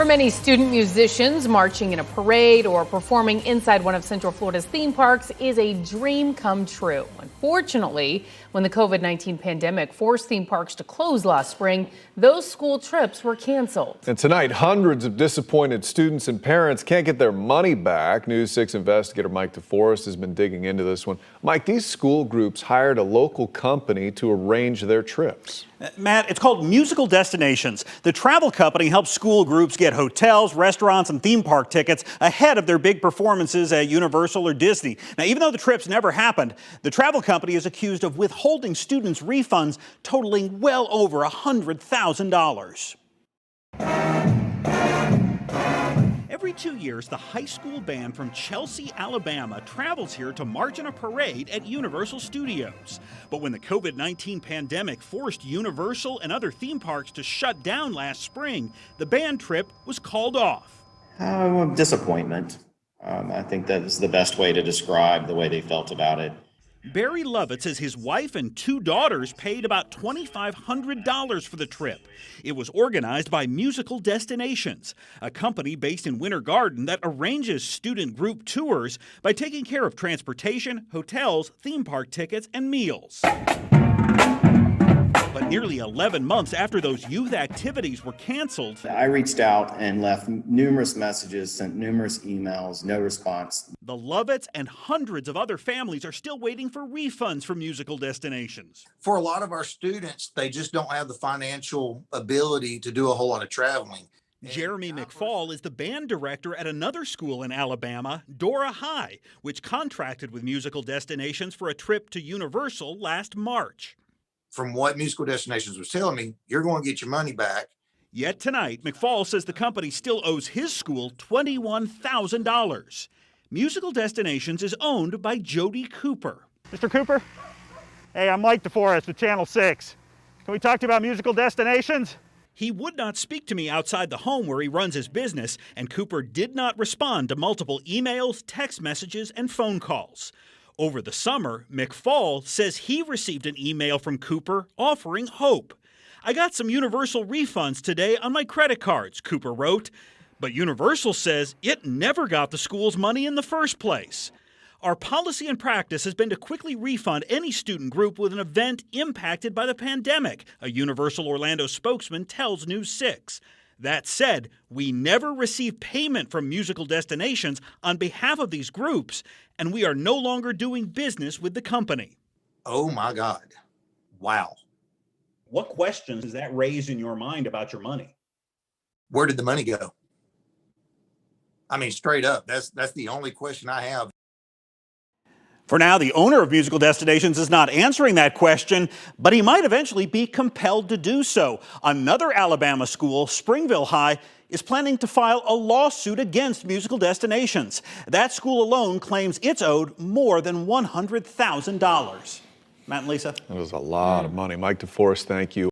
For many student musicians, marching in a parade or performing inside one of Central Florida's theme parks is a dream come true. Unfortunately, when the COVID-19 pandemic forced theme parks to close last spring, those school trips were canceled. And tonight, hundreds of disappointed students and parents can't get their money back. News 6 investigator Mike DeForest has been digging into this one. Mike, these school groups hired a local company to arrange their trips. Matt, it's called Musical Destinations. The travel company helps school groups get hotels, restaurants, and theme park tickets ahead of their big performances at Universal or Disney. Now, even though the trips never happened, the travel company is accused of withholding students' refunds totaling well over $100,000. Every 2 years, the high school band from Chelsea, Alabama travels here to march in a parade at Universal Studios. But when the COVID-19 pandemic forced Universal and other theme parks to shut down last spring, the band trip was called off. Disappointment. I think that is the best way to describe the way they felt about it. Barry Lovett says his wife and two daughters paid about $2,500 for the trip. It was organized by Musical Destinations, a company based in Winter Garden that arranges student group tours by taking care of transportation, hotels, theme park tickets, and meals. But nearly 11 months after those youth activities were canceled, I reached out and left numerous messages, sent numerous emails, no response. the Lovetts and hundreds of other families are still waiting for refunds from Musical Destinations. For a lot of our students, they just don't have the financial ability to do a whole lot of traveling. Jeremy McFall is the band director at another school in Alabama, Dora High, which contracted with Musical Destinations for a trip to Universal last March. From what Musical Destinations was telling me, you're going to get your money back. Yet tonight, McFall says the company still owes his school $21,000. Musical Destinations is owned by Jody Cooper. Mr. Cooper? Hey, I'm Mike DeForest with Channel 6. Can we talk to you about Musical Destinations? He would not speak to me outside the home where he runs his business, and Cooper did not respond to multiple emails, text messages, and phone calls. Over the summer, McFall says he received an email from Cooper offering hope. I got some Universal refunds today on my credit cards, Cooper wrote. But Universal says it never got the school's money in the first place. Our policy and practice has been to quickly refund any student group with an event impacted by the pandemic, a Universal Orlando spokesman tells News 6. That said, we never receive payment from Musical Destinations on behalf of these groups, and we are no longer doing business with the company. Oh my God. Wow. What questions does that raise in your mind about your money? Where did the money go? I mean, straight up, that's the only question I have. For now, the owner of Musical Destinations is not answering that question, but he might eventually be compelled to do so. Another Alabama school, Springville High, is planning to file a lawsuit against Musical Destinations. That school alone claims it's owed more than $100,000. Matt and Lisa. That was a lot of money. Mike DeForest, thank you.